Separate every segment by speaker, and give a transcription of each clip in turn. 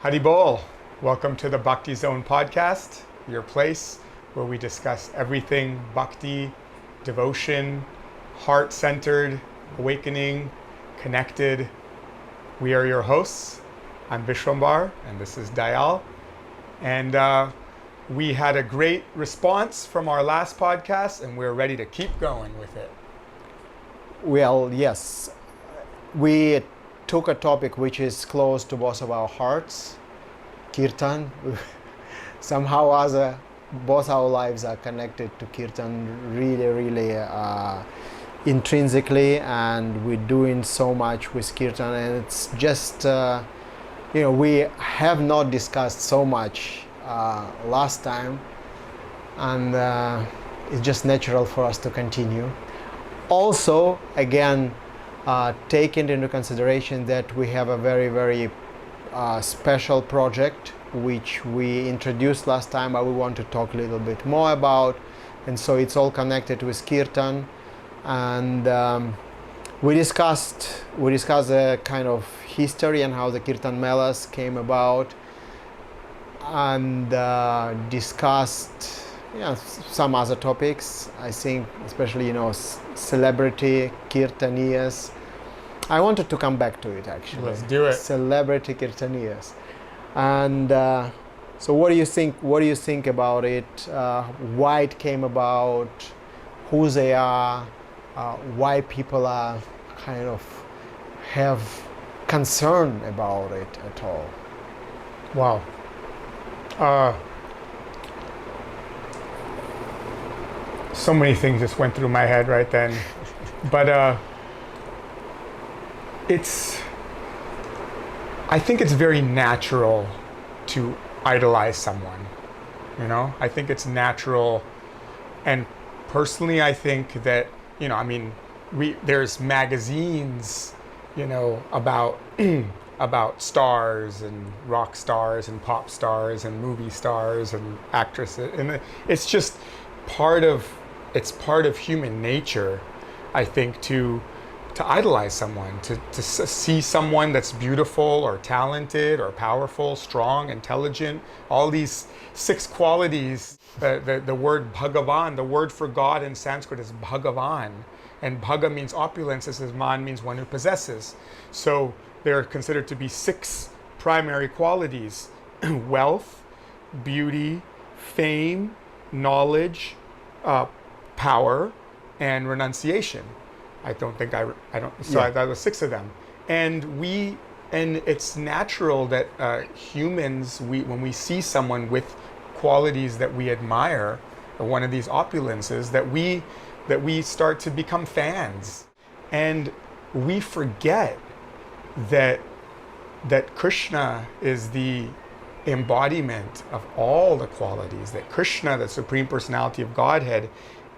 Speaker 1: Hari Bol. Welcome to the Bhakti Zone podcast, your place where we discuss everything bhakti, devotion, heart-centered, awakening, connected. We are your hosts. I'm Vishwambar, and this is Dayal. And we had a great response from our last podcast, and we're ready to keep going with it.
Speaker 2: Well, yes, we took a topic which is close to both of our hearts, Kirtan. Somehow, both our lives are connected to Kirtan really intrinsically, and we're doing so much with Kirtan, and it's just, we have not discussed so much last time, and it's just natural for us to continue. Also, again, taking into consideration that we have a very special project which we introduced last time, but we want to talk a little bit more about, and so it's all connected with Kirtan. And we discussed a kind of history and how the Kirtan Melas came about, and discussed some other topics. I think especially celebrity Kirtaniyas. I wanted to come back to it actually.
Speaker 1: Let's do it.
Speaker 2: Celebrity Kirtaniyas. And so what do you think about it? Why it came about? Who they are? Why people are kind of have concern about it at all?
Speaker 1: Wow. So many things just went through my head right then. But I think it's very natural to idolize someone. I think it's natural. And personally, I think that, there's magazines, about about stars and rock stars and pop stars and movie stars and actresses, and it's just part of human nature, I think, to idolize someone, to see someone that's beautiful or talented or powerful, strong, intelligent, all these 6 qualities. The word Bhagavan, the word for God in Sanskrit is Bhagavan, and Bhaga means opulence, as Man means one who possesses. So they're considered to be 6 primary qualities: wealth, beauty, fame, knowledge, power, and renunciation. I don't. So
Speaker 2: Yeah.
Speaker 1: that was 6 of them. And it's natural that humans, when we see someone with qualities that we admire, or one of these opulences, that we start to become fans, and we forget that Krishna is the embodiment of all the qualities. That Krishna, the Supreme Personality of Godhead,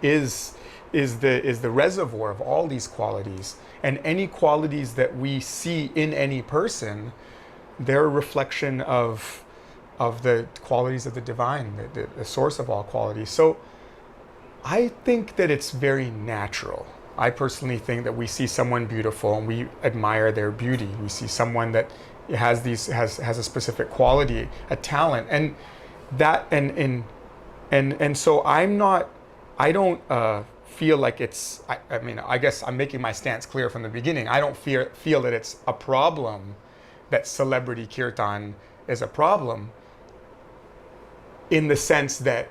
Speaker 1: is the reservoir of all these qualities. And any qualities that we see in any person, they're a reflection of the qualities of the divine, the source of all qualities. So I think that it's very natural. I personally think that we see someone beautiful and we admire their beauty. We see someone that has a specific quality, a talent, and that and so I don't feel like it's. I guess I'm making my stance clear from the beginning. I don't feel that it's a problem, that celebrity kirtan is a problem, in the sense that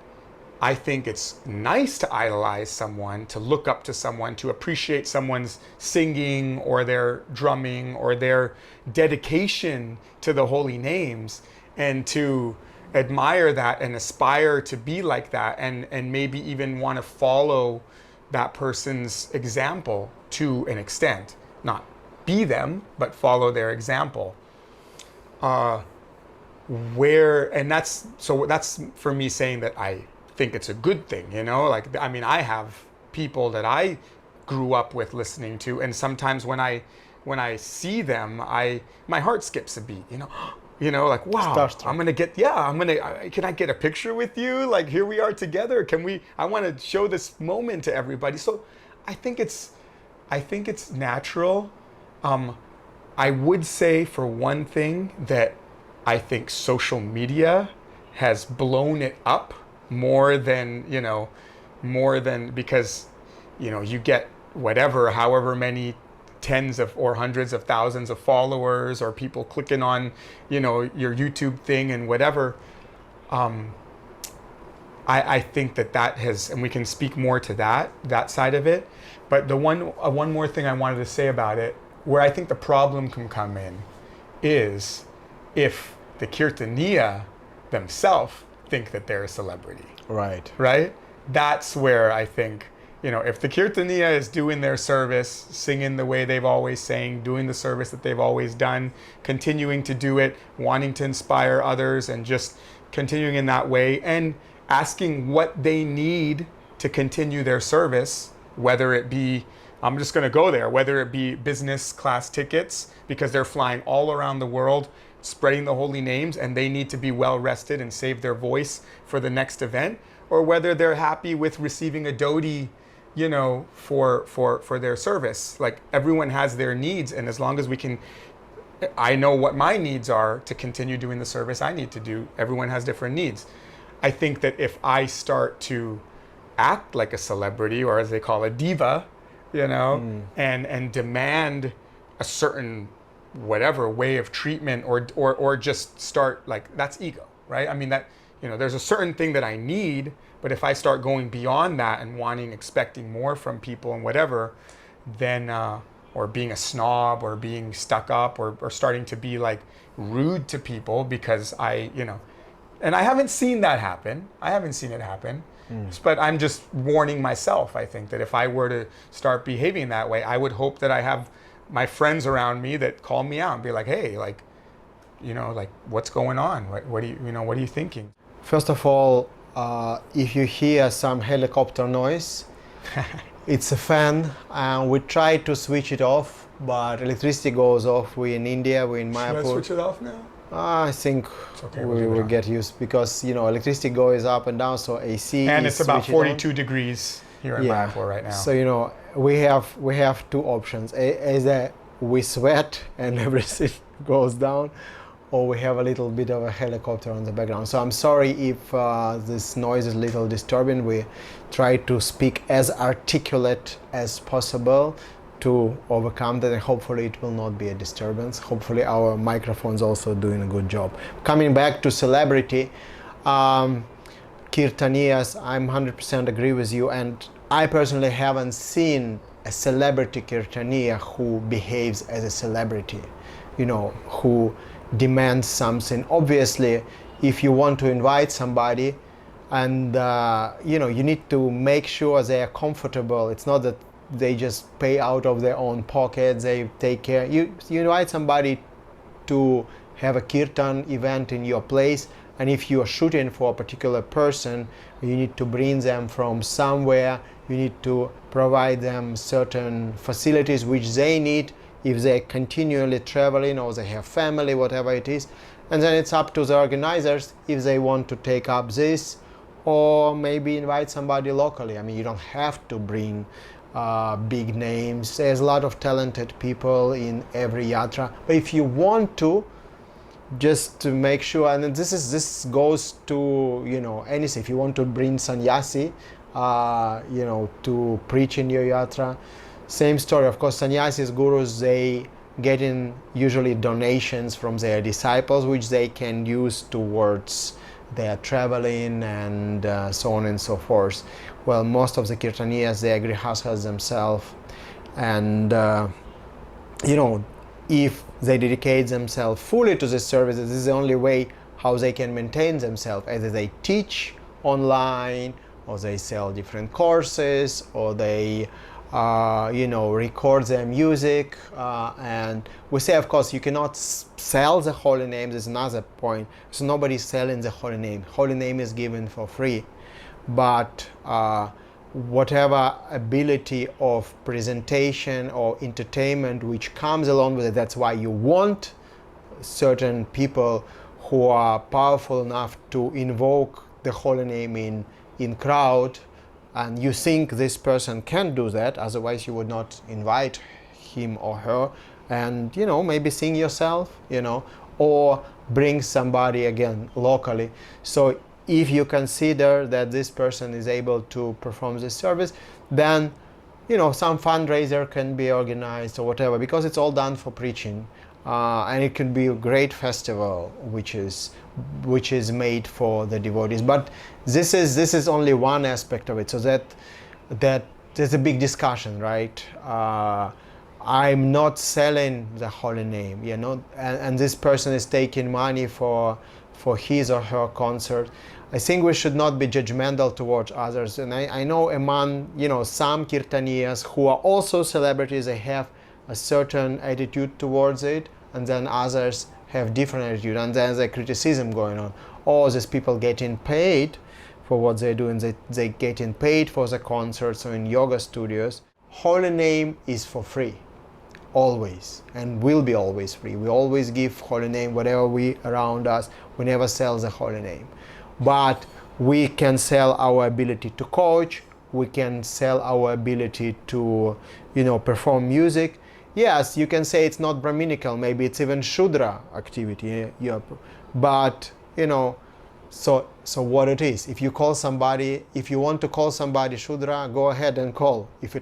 Speaker 1: I think it's nice to idolize someone, to look up to someone, to appreciate someone's singing or their drumming or their dedication to the holy names, and to admire that and aspire to be like that, and maybe even want to follow that person's example to an extent. Not be them, but follow their example. That's for me saying that I think it's a good thing, I have people that I grew up with listening to, and sometimes when I see them, my heart skips a beat, like, wow,
Speaker 2: Starstruck.
Speaker 1: Can I get a picture with you? Like, here we are together. I want to show this moment to everybody. So I think it's natural. I would say, for one thing, that I think social media has blown it up more than, more than because, you get whatever, however many tens of or hundreds of thousands of followers or people clicking on, your YouTube thing and whatever. I think that has, and we can speak more to that side of it. But the one more thing I wanted to say about it, where I think the problem can come in, is if the Kirtaniya themselves think that they're a celebrity.
Speaker 2: Right.
Speaker 1: Right? That's where I think, if the Kirtaniya is doing their service, singing the way they've always sang, doing the service that they've always done, continuing to do it, wanting to inspire others, and just continuing in that way, and asking what they need to continue their service, whether it be, I'm just going to go there, whether it be business class tickets because they're flying all around the world, spreading the holy names, and they need to be well rested and save their voice for the next event, or whether they're happy with receiving a dhoti, for their service. Like, everyone has their needs, and as long as I know what my needs are to continue doing the service I need to do. Everyone has different needs. I think that if I start to act like a celebrity, or as they call a diva, and demand a certain whatever way of treatment, or just start, like, that's ego, right? I mean, that, there's a certain thing that I need, but if I start going beyond that and expecting more from people and whatever, then or being a snob, or being stuck up, or starting to be like rude to people because and I haven't seen that happen. I haven't seen it happen. But I'm just warning myself. I think that if I were to start behaving that way, I would hope that I have my friends around me that call me out and be like, hey, like, like, what's going on? What are you thinking?
Speaker 2: First of all, if you hear some helicopter noise, it's a fan, and we try to switch it off, but electricity goes off. We're in India, we're in Mayapur.
Speaker 1: Should I switch it off now?
Speaker 2: I think
Speaker 1: okay,
Speaker 2: we will get used, because electricity goes up and down, so AC.
Speaker 1: And
Speaker 2: is
Speaker 1: it's about
Speaker 2: switch it
Speaker 1: 42 degrees here in Mayapur right now.
Speaker 2: So we have two options: either we sweat and everything goes down, or we have a little bit of a helicopter on the background. So I'm sorry if this noise is a little disturbing. We try to speak as articulate as possible to overcome that, and hopefully it will not be a disturbance. Hopefully our microphone's also doing a good job. Coming back to celebrity, Kirtaniyas, I'm 100% agree with you, and I personally haven't seen a celebrity Kirtaniya who behaves as a celebrity, who demands something. Obviously, if you want to invite somebody, and you need to make sure they are comfortable. It's not that they just pay out of their own pocket. They take care. You invite somebody to have a kirtan event in your place, and if you are shooting for a particular person, you need to bring them from somewhere. You need to provide them certain facilities which they need if they're continually traveling, or they have family, whatever it is. And then it's up to the organizers if they want to take up this, or maybe invite somebody locally. I mean, you don't have to bring big names. There's a lot of talented people in every yatra, but if you want to, just to make sure, and this goes to anything. If you want to bring sannyasi to preach in your yatra, same story. Of course, sannyasis, gurus, they get in usually donations from their disciples, which they can use towards their traveling and so on and so forth. Well, most of the Kirtaniyas, they are grihasthas themselves, and if they dedicate themselves fully to this service, this is the only way how they can maintain themselves. Either they teach online, or they sell different courses, or they record their music, and we say, of course, you cannot sell the holy name. There's another point. So nobody's selling the holy name. Holy name is given for free, but whatever ability of presentation or entertainment which comes along with it, that's why you want certain people who are powerful enough to invoke the holy name in crowd, and you think this person can do that, otherwise you would not invite him or her. And maybe sing yourself, or bring somebody again locally. So if you consider that this person is able to perform this service, then some fundraiser can be organized or whatever, because it's all done for preaching, and it can be a great festival which is made for the devotees. But this is only one aspect of it. So that there's a big discussion, right? I'm not selling the holy name, and this person is taking money for his or her concert. I think we should not be judgmental towards others. And I know among some Kirtaniyas who are also celebrities, they have a certain attitude towards it, and then others have different attitude, and then there's criticism going on. Oh, these people getting paid for what they're doing, they getting paid for the concerts or in yoga studios. Holy name is for free, always, and will be always free. We always give holy name whatever we around us. We never sell the holy name. But we can sell our ability to coach, we can sell our ability to perform music. Yes, you can say it's not Brahminical, maybe it's even Shudra activity, but so what it is. If you want to call somebody Shudra, go ahead and call. If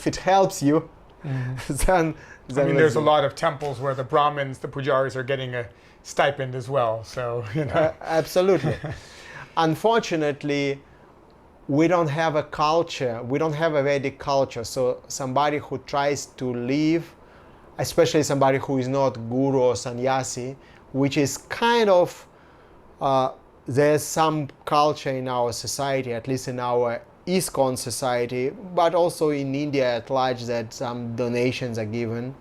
Speaker 2: it helps you, then
Speaker 1: there's a lot of temples where the Brahmins, the pujaris, are getting a stipend as well. So
Speaker 2: absolutely. Unfortunately, we don't have a culture. We don't have a Vedic culture. So somebody who tries to live, especially somebody who is not guru or sannyasi, which is kind of there's some culture in our society, at least in our ISKCON society, but also in India at large, that some donations are given.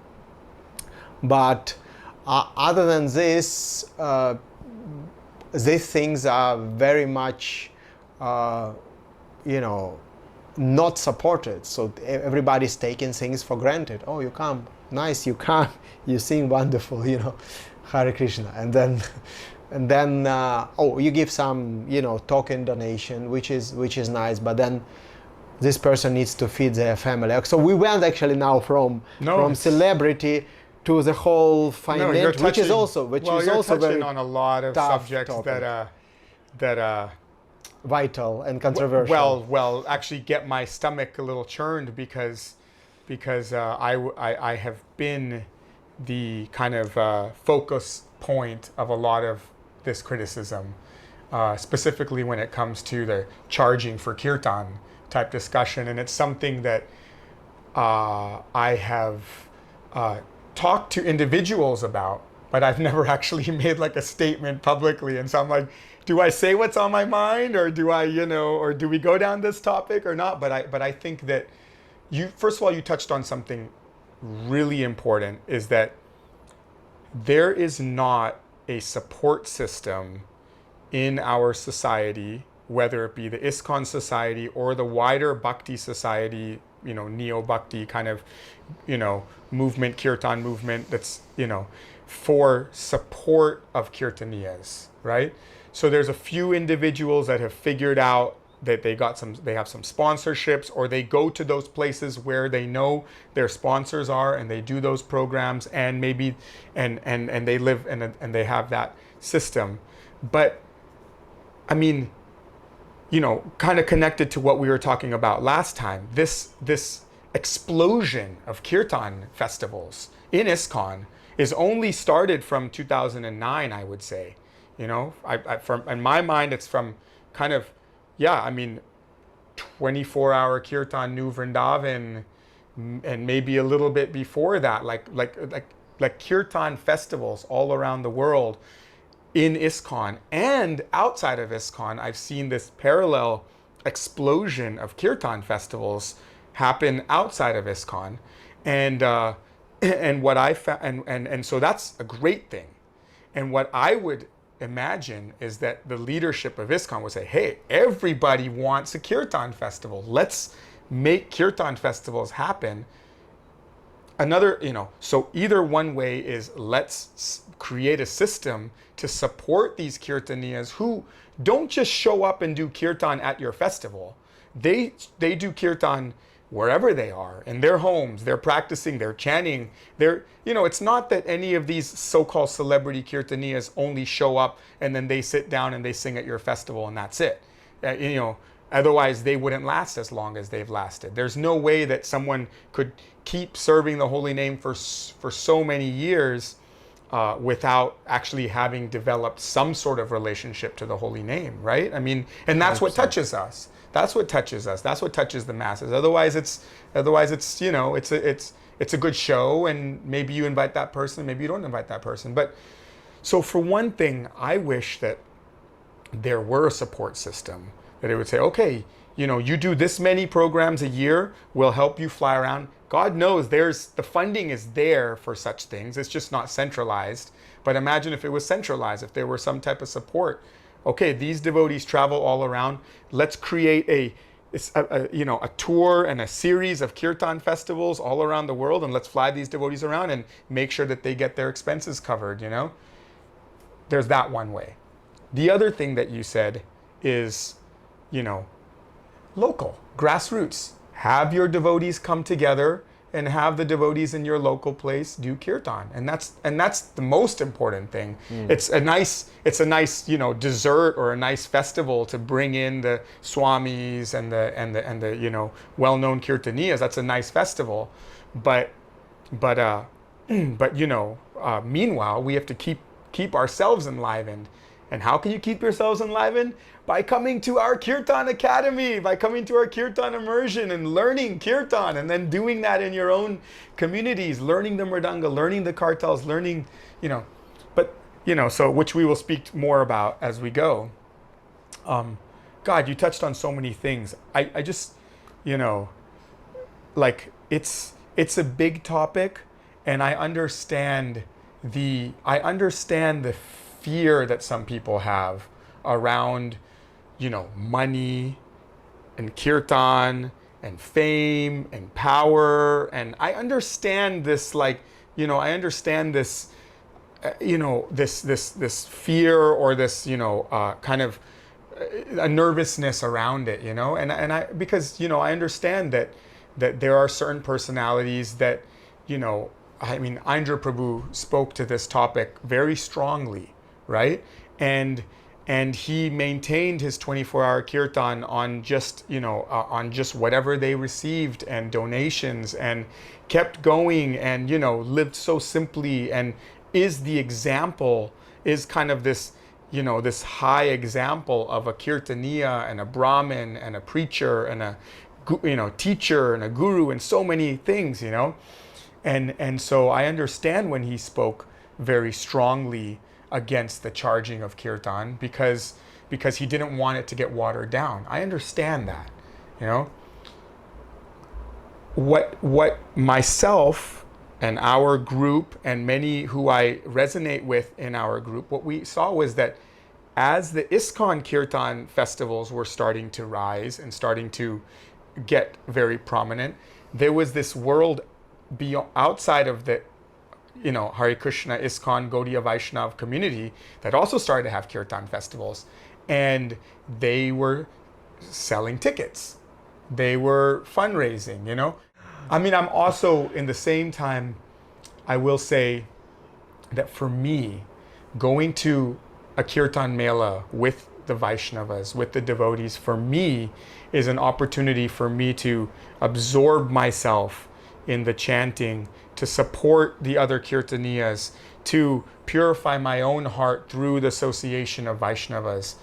Speaker 2: But other than this, these things are very much, not supported. So everybody's taking things for granted. Oh, you come, nice, you come, you sing wonderful, Hare Krishna, and then you give some token donation, which is nice, but then this person needs to feed their family. So we went actually now from celebrity to the whole finance, which is also
Speaker 1: touching on a lot of subjects topic that
Speaker 2: vital and controversial.
Speaker 1: Well, actually get my stomach a little churned because I have been the kind of focus point of a lot of this criticism, specifically when it comes to the charging for kirtan type discussion, and it's something that I have talked to individuals about, but I've never actually made like a statement publicly. And so I'm like, do I say what's on my mind, or do I, or do we go down this topic or not? But I think that first of all, you touched on something really important, is that there is not a support system in our society, whether it be the ISKCON society or the wider Bhakti society, neo-Bhakti kind of, movement, Kirtan movement, that's, for support of Kirtaniyas, right? So there's a few individuals that have figured out that they have some sponsorships, or they go to those places where they know their sponsors are, and they do those programs, and maybe and they live and they have that system. But I mean, kind of connected to what we were talking about last time, this explosion of kirtan festivals in ISKCON is only started from 2009, I would say. From in my mind, it's from kind of 24-hour Kirtan New Vrindavan, and maybe a little bit before that, like Kirtan festivals all around the world in ISKCON and outside of ISKCON. I've seen this parallel explosion of Kirtan festivals happen outside of ISKCON, and what I found, and so that's a great thing. And what I would imagine is that the leadership of ISKCON would say, hey, everybody wants a Kirtan festival. Let's make Kirtan festivals happen. Another, so either one way is let's create a system to support these Kirtaniyas who don't just show up and do Kirtan at your festival. They do Kirtan wherever they are, in their homes, they're practicing, they're chanting, it's not that any of these so-called celebrity Kirtaniyas only show up and then they sit down and they sing at your festival and that's it. Otherwise they wouldn't last as long as they've lasted. There's no way that someone could keep serving the holy name for so many years without actually having developed some sort of relationship to the holy name, right? I mean, and that's what touches us. That's what touches us. That's what touches the masses. Otherwise, it's a good show, and maybe you invite that person, maybe you don't invite that person. But so for one thing, I wish that there were a support system that it would say, okay, you do this many programs a year, we'll help you fly around. God knows the funding is there for such things. It's just not centralized. But imagine if it was centralized, if there were some type of support. Okay, these devotees travel all around. Let's create a tour and a series of Kirtan festivals all around the world, and let's fly these devotees around and make sure that they get their expenses covered, There's that one way. The other thing that you said is, local, grassroots. Have your devotees come together and have the devotees in your local place do kirtan, and that's the most important thing. It's a nice dessert or a nice festival to bring in the swamis and the well-known kirtaniyas. That's a nice festival, but meanwhile we have to keep ourselves enlivened. And how can you keep yourselves enlivened? By coming to our Kirtan Academy, by coming to our Kirtan immersion and learning Kirtan, and then doing that in your own communities, learning the Mridanga, learning the kartals, learning, so which we will speak more about as we go. God, you touched on so many things. I just, it's a big topic, and I understand the fear that some people have around, money and kirtan and fame and power. And I understand this, I understand this, this fear or this, kind of a nervousness around it, because I understand that there are certain personalities that, Indra Prabhu spoke to this topic very strongly. Right? And he maintained his 24-hour kirtan on just whatever they received and donations, and kept going and, lived so simply, and is kind of this, this high example of a kirtaniya and a brahmin and a preacher and a, teacher and a guru and so many things, and so I understand when he spoke very strongly against the charging of kirtan because he didn't want it to get watered down. I understand that, What myself and our group and many who I resonate with in our group, what we saw was that as the ISKCON Kirtan festivals were starting to rise and starting to get very prominent, there was this world outside of the Hare Krishna, ISKCON, Gaudiya Vaishnav community that also started to have Kirtan festivals. And they were selling tickets. They were fundraising, I'm also, in the same time, I will say that for me, going to a Kirtan Mela with the Vaishnavas, with the devotees, for me, is an opportunity for me to absorb myself in the chanting, to support the other Kirtaniyas, to purify my own heart through the association of Vaishnavas.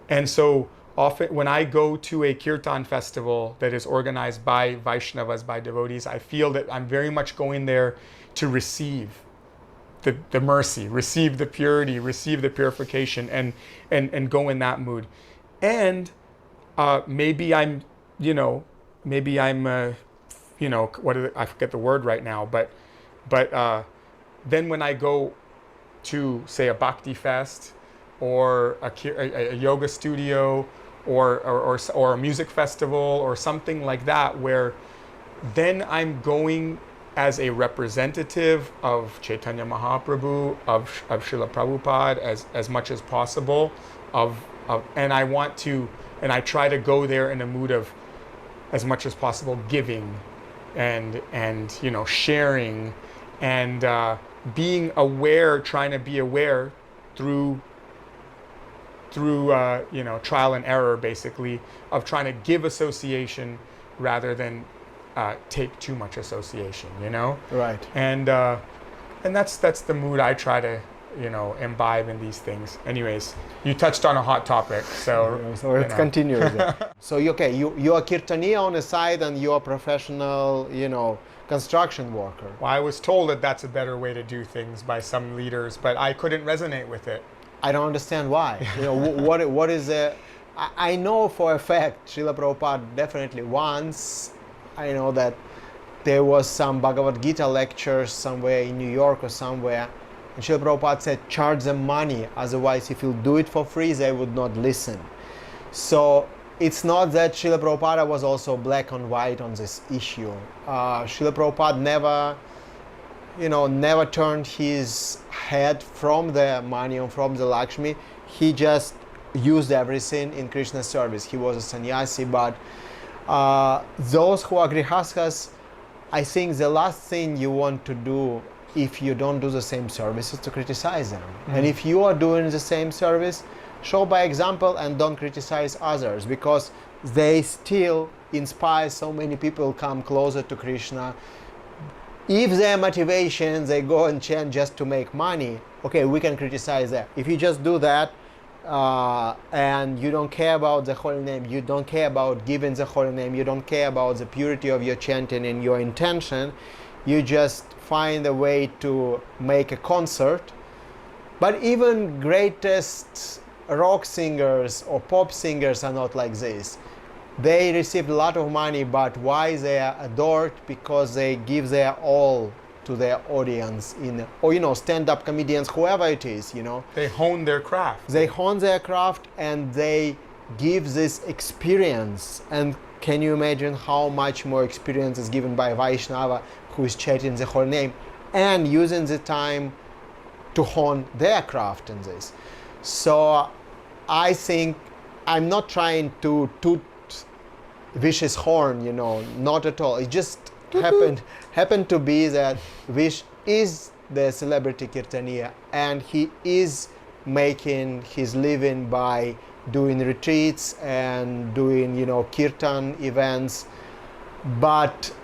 Speaker 1: And so often when I go to a Kirtan festival that is organized by Vaishnavas, by devotees, I feel that I'm very much going there to receive the mercy, receive the purity, receive the purification, and go in that mood. And maybe I'm I forget the word right now, but then when I go to, say, a Bhakti Fest or a yoga studio or a music festival or something like that, where then I'm going as a representative of Chaitanya Mahaprabhu, of Srila Prabhupada as much as possible, and I try to go there in a mood of as much as possible, giving and you know, sharing and being aware, trying to be aware through you know, trial and error, basically, of trying to give association rather than take too much association, you know.
Speaker 2: Right.
Speaker 1: And that's the mood I try to, you know, imbibe in these things. Anyways, you touched on a hot topic, so
Speaker 2: So let's continue with it. So you are Kirtaniya on the side, and you are professional, you know, construction worker.
Speaker 1: Well, I was told that that's a better way to do things by some leaders, but I couldn't resonate with it.
Speaker 2: I don't understand why. You know, what is the? I know for a fact, Srila Prabhupada definitely once, I know that there was some Bhagavad Gita lectures somewhere in New York or somewhere, and Srila Prabhupada said, charge them money, otherwise if you do it for free, they would not listen. So it's not that Srila Prabhupada was also black and white on this issue. Srila Prabhupada never turned his head from the money and from the Lakshmi. He just used everything in Krishna's service. He was a sannyasi, but those who are grihasthas, I think the last thing you want to do if you don't do the same service is to criticize them. And if you are doing the same service, show by example and don't criticize others, because they still inspire so many people come closer to Krishna. If their motivation, they go and chant just to make money, okay, we can criticize that. If you just do that and you don't care about the holy name, you don't care about giving the holy name, you don't care about the purity of your chanting and your intention, you just find a way to make a concert. But even greatest rock singers or pop singers are not like this. They received a lot of money, but why they are adored? Because they give their all to their audience, or you know, stand-up comedians, whoever it is, you know.
Speaker 1: They hone their craft.
Speaker 2: They hone their craft and they give this experience. And can you imagine how much more experience is given by Vaishnava who is chanting the holy name and using the time to hone their craft in this? So I think I'm not trying to toot Vish's horn, you know, not at all. It just happened to be that Vish is the celebrity Kirtaniya, and he is making his living by doing retreats and doing, you know, Kirtan events. But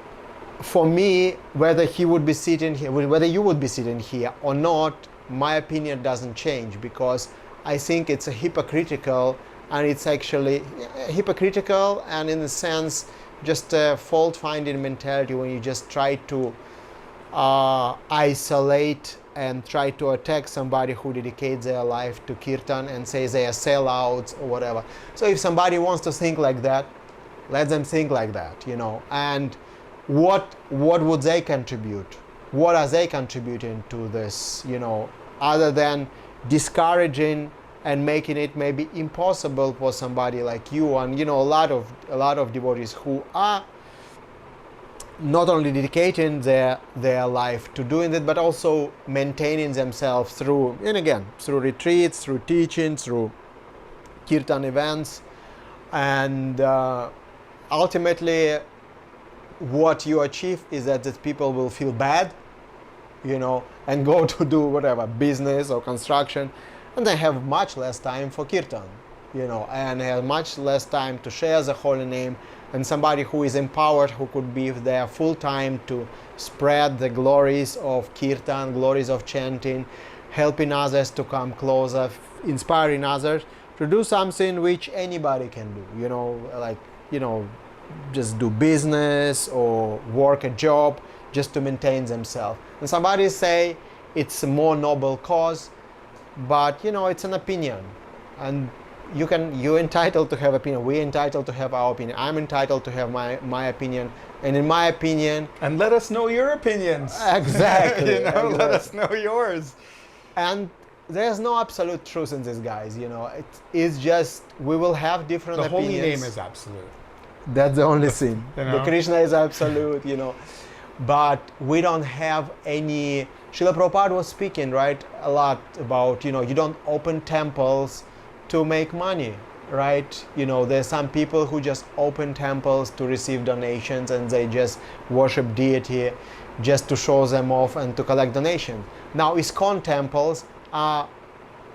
Speaker 2: for me, whether he would be sitting here, whether you would be sitting here or not, my opinion doesn't change, because I think it's a hypocritical, and it's actually hypocritical and in a sense just a fault-finding mentality when you just try to isolate and try to attack somebody who dedicates their life to Kirtan and say they are sellouts or whatever. So if somebody wants to think like that, let them think like that, you know. And what would they contribute? What are they contributing to this, you know, other than discouraging and making it maybe impossible for somebody like you and, you know, a lot of devotees who are not only dedicating their life to doing it, but also maintaining themselves through, and again, through retreats, through teaching, through Kirtan events. And ultimately what you achieve is that people will feel bad, you know, and go to do whatever, business or construction, and they have much less time for Kirtan, you know, and have much less time to share the holy name. And somebody who is empowered, who could be there full time to spread the glories of Kirtan, glories of chanting, helping others to come closer, inspiring others to do something which anybody can do, you know, like, you know, just do business or work a job just to maintain themselves. And somebody say it's a more noble cause, but you know, it's an opinion, and you're entitled to have opinion. We're entitled to have our opinion. I'm entitled to have my opinion, and in my opinion,
Speaker 1: and let us know your opinions.
Speaker 2: Exactly.
Speaker 1: You know,
Speaker 2: exactly.
Speaker 1: Let us know yours.
Speaker 2: And there's no absolute truth in this, guys. You know, it's just we will have different opinions.
Speaker 1: The holy name is absolute.
Speaker 2: That's the only thing.
Speaker 1: You know?
Speaker 2: The Krishna is absolute, you know. But we don't have any. Srila Prabhupada was speaking, right, a lot about, you know, you don't open temples to make money. right? You know, there's some people who just open temples to receive donations and they just worship deity just to show them off and to collect donations. Now, ISKCON temples are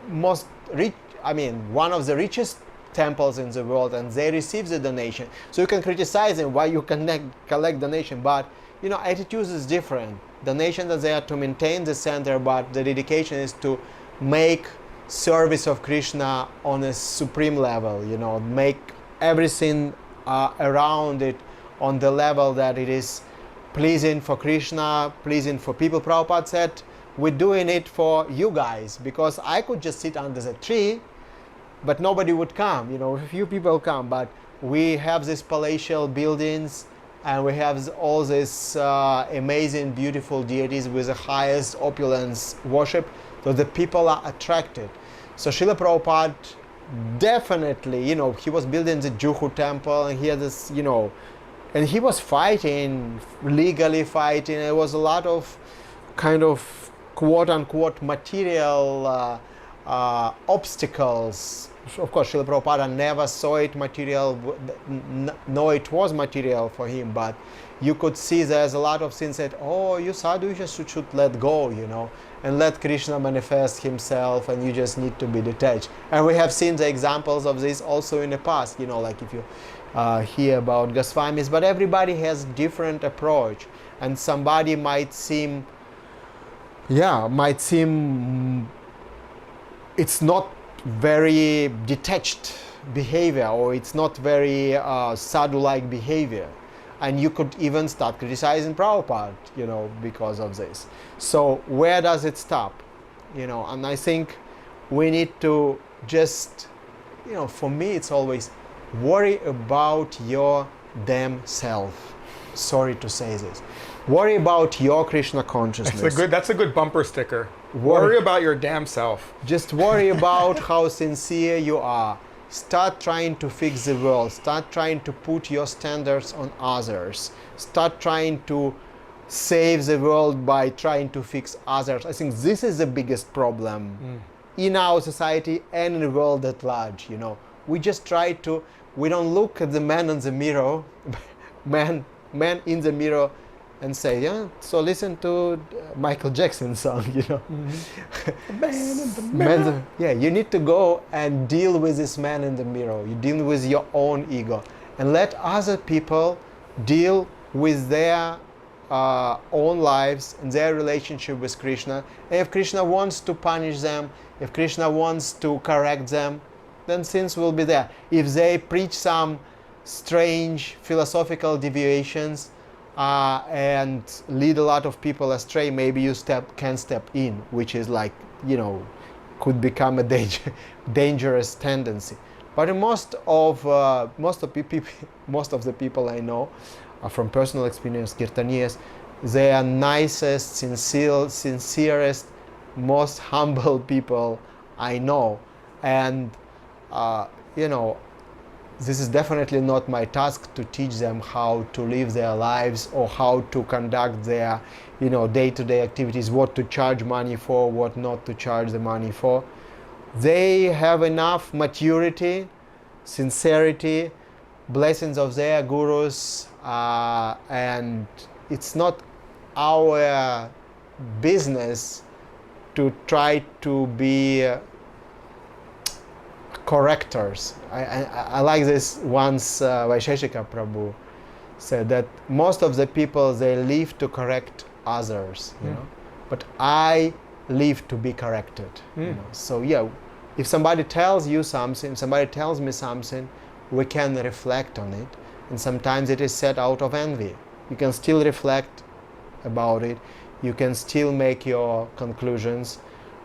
Speaker 2: most rich, I mean, one of the richest temples in the world, and they receive the donation. So you can criticize them why you collect donation, but you know, attitudes is different. Donations are there to maintain the center, but the dedication is to make service of Krishna on a supreme level, you know, make everything around it on the level that it is pleasing for Krishna, pleasing for people. Prabhupada said, we're doing it for you guys, because I could just sit under the tree, but nobody would come, you know, a few people come, but we have these palatial buildings and we have all these amazing, beautiful deities with the highest opulence worship, so the people are attracted. So Srila Prabhupada definitely, you know, he was building the Juhu temple and he had this, you know, and he was fighting, legally fighting. There was a lot of kind of quote-unquote material obstacles. Of course, Srila Prabhupada never saw it material, no, it was material for him, but you could see there's a lot of things that, oh, you sadhu, you just should let go, you know, and let Krishna manifest himself, and you just need to be detached. And we have seen the examples of this also in the past, you know, like if you hear about Goswamis, but everybody has different approach, and somebody might seem, it's not very detached behavior, or it's not very sadhu-like behavior, and you could even start criticizing Prabhupada, you know, because of this. So where does it stop, you know? And I think we need to just, you know, for me it's always worry about your damn self. Sorry to say this. Worry about your Krishna consciousness.
Speaker 1: That's a good bumper sticker. Worry about your damn self.
Speaker 2: Just worry about how sincere you are. Start trying to fix the world. Start trying to put your standards on others. Start trying to save the world by trying to fix others. I think this is the biggest problem in our society and in the world at large. You know, we just try to. We don't look at the man in the mirror, man in the mirror, and say, yeah, so listen to Michael Jackson's song, you know. Mm-hmm. Man in the mirror. Yeah, you need to go and deal with this man in the mirror. You deal with your own ego. And let other people deal with their own lives and their relationship with Krishna. And if Krishna wants to punish them, if Krishna wants to correct them, then sins will be there. If they preach some strange philosophical deviations, and lead a lot of people astray, maybe you can step in, which is like, you know, could become a dangerous tendency. But most of the people I know, from personal experience, Kirtaniyas, they are nicest, sincerest, most humble people I know, and you know, this is definitely not my task to teach them how to live their lives or how to conduct their, you know, day-to-day activities, what to charge money for, what not to charge the money for. They have enough maturity, sincerity, blessings of their gurus, and it's not our business to try to be correctors. I like this. Once Vaisheshika Prabhu said that most of the people, they live to correct others, you know, but I live to be corrected. You know? So yeah, if somebody tells you something, somebody tells me something, we can reflect on it, and sometimes it is said out of envy. You can still reflect about it. You can still make your conclusions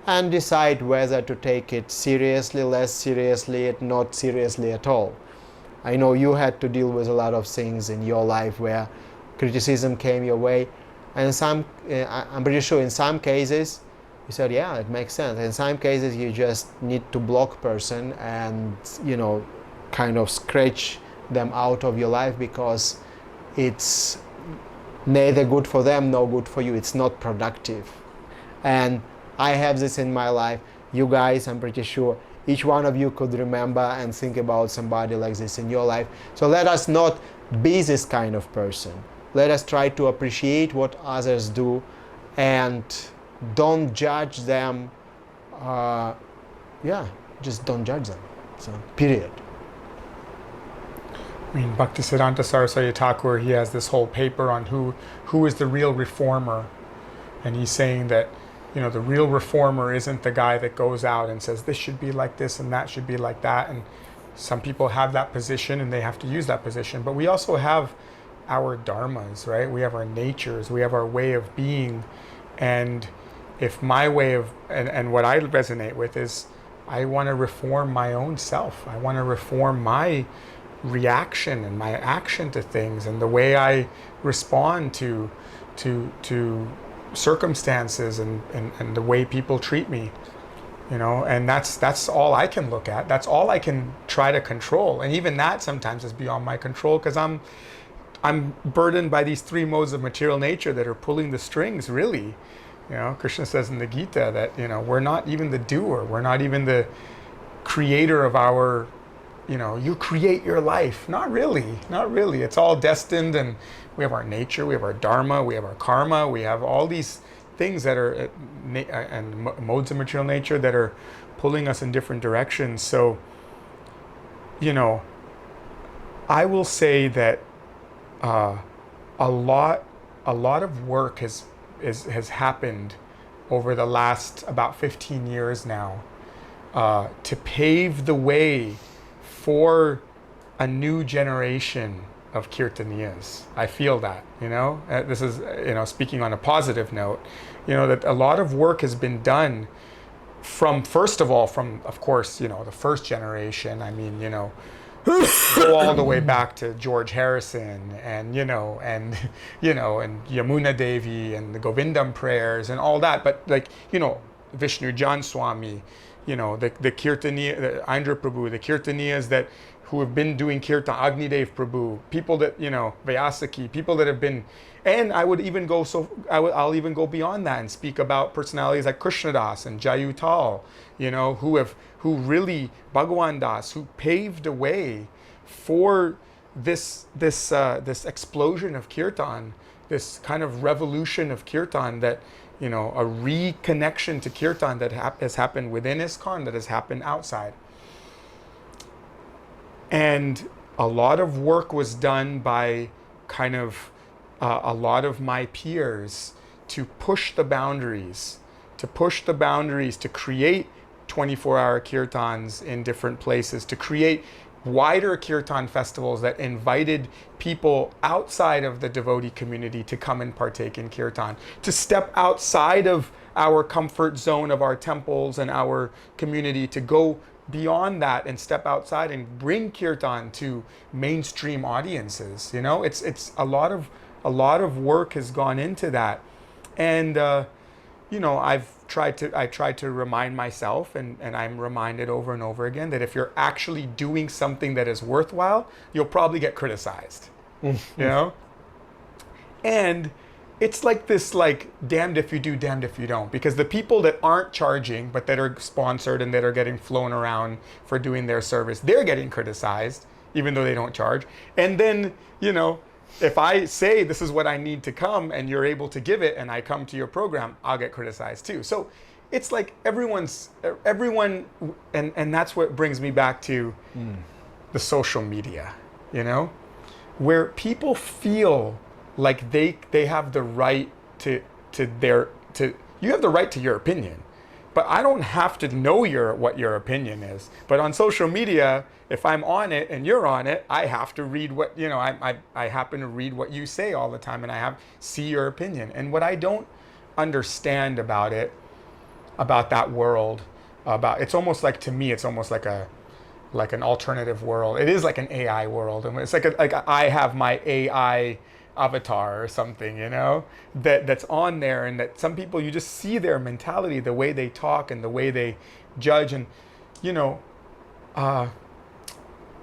Speaker 2: and decide whether to take it seriously, less seriously, not seriously at all. I know you had to deal with a lot of things in your life where criticism came your way, and I'm pretty sure in some cases you said, yeah, it makes sense. In some cases you just need to block person and, you know, kind of scratch them out of your life, because it's neither good for them nor good for you. It's not productive. And I have this in my life. You guys, I'm pretty sure, each one of you could remember and think about somebody like this in your life. So let us not be this kind of person. Let us try to appreciate what others do and don't judge them. Just don't judge them. So, period.
Speaker 1: I mean, Bhaktisiddhanta Saraswati Thakur, he has this whole paper on who is the real reformer. And he's saying that, the real reformer isn't the guy that goes out and says this should be like this and that should be like that. And some people have that position and they have to use that position. But we also have our dharmas, right? We have our natures, we have our way of being. And if my way of, and what I resonate with is, I want to reform my own self. I want to reform my reaction and my action to things and the way I respond to circumstances and the way people treat me, and that's all I can look at. That's all I can try to control. And even that sometimes is beyond my control because I'm burdened by these three modes of material nature that are pulling the strings, really. Krishna says in the Gita that, we're not even the doer. We're not even the creator of our, you create your life. Not really. It's all destined, and we have our nature, we have our dharma, we have our karma, we have all these things that are, and modes of material nature that are pulling us in different directions. So, I will say that a lot of work has happened over the last about 15 years now to pave the way for a new generation of Kirtaniyas. I feel that, this is, speaking on a positive note, that a lot of work has been done from, first of all, of course, the first generation. I mean, go all the way back to George Harrison and Yamuna Devi and the Govindam prayers and all that. But Vishnu Jan Swami, the Kirtaniya, the Andhra Prabhu, the Kirtaniyas who have been doing Kirtan, Agnidev Prabhu, people that, Vyasaki, people that have been, and I would even go I'll even go beyond that and speak about personalities like Krishnadas and Jayutal, who really, Bhagawan Das, who paved a way for this explosion of Kirtan, this kind of revolution of Kirtan that, a reconnection to Kirtan that has happened within ISKCON, that has happened outside. And a lot of work was done by kind of a lot of my peers to push the boundaries, to create 24-hour Kirtans in different places, to create wider Kirtan festivals that invited people outside of the devotee community to come and partake in Kirtan, to step outside of our comfort zone of our temples and our community, to go beyond that and step outside and bring Kirtan to mainstream audiences. It's a lot of work has gone into that. And I try to remind myself, and I'm reminded over and over again, that if you're actually doing something that is worthwhile, you'll probably get criticized. And it's like this, damned if you do, damned if you don't. Because the people that aren't charging, but that are sponsored and that are getting flown around for doing their service, they're getting criticized, even though they don't charge. And then, if I say this is what I need to come and you're able to give it and I come to your program, I'll get criticized too. So it's like everyone, and that's what brings me back to the social media, where people feel like they have the right to you have the right to your opinion, but I don't have to know what your opinion is. But on social media, if I'm on it and you're on it, I have to read what, I happen to read what you say all the time, and I see your opinion. And what I don't understand about that world, it's almost like, to me, it's almost like an alternative world. It is like an AI world. And it's like I have my AI avatar or something, that's on there, and that some people, you just see their mentality, the way they talk and the way they judge. And